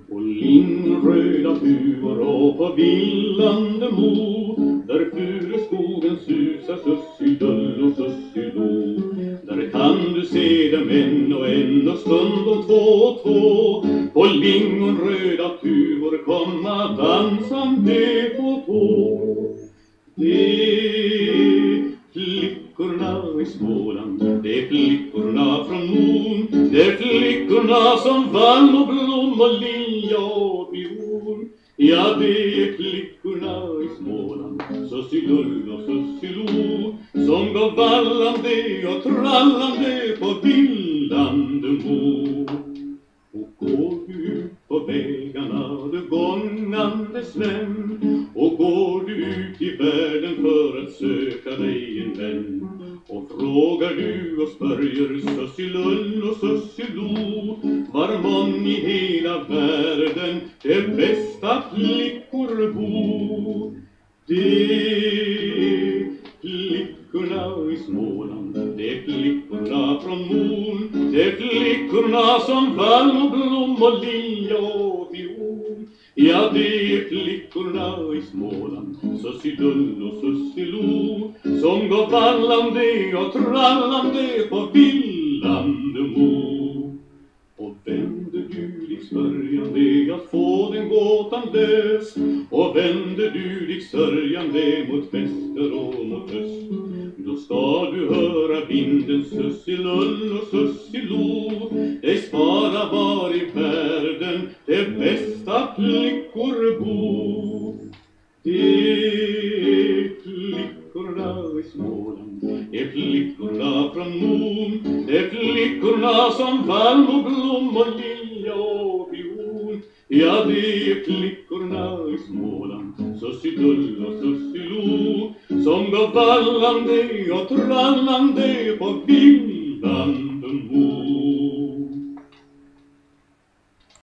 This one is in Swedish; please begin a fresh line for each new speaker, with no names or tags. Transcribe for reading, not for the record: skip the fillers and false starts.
På linröda huvor och på villande mo, där furuskogen susar sussidull och sussido. Där kan du se dem en och stund och två, på lingonröda huvor komma dansande på tå. Det är flickorna i Småland, det är flickorna från Mon, det är flickorna som vall och blom och lilja och viol. Ja, det är flickorna i Småland, sussilull och sussilo, som går vallande och trallande på vildande mo. Och går du ut på vägarna, du gångande Sven, och går du ut i världen för att söka dig en vän, och frågar du och spörjer sussilull och sussilo, var mån i hela världen de bästa flickor bor. Det är flickorna i Småland, det är flickorna från Mon, det är flickorna som vall och blom och lilja och viol. Ja, det är flickorna i Småland, sussidull och sussilo, som går vallande och trallande på villande mo. Och vänder du dig smörjande att få den gåtan lös, och vänder du dig sörjande mot väster och mot öst, då ska du höra vinden sussilull och sussilo, dig svara var i världen de bästa flickor bor. Det är flickorna i Småland, det är flickorna från Mon, det är flickorna som vall och blom och lilja och viol. Ja, det är flickorna i Småland, sussidull och sussilo, som går vallande och trallande på vildande mo.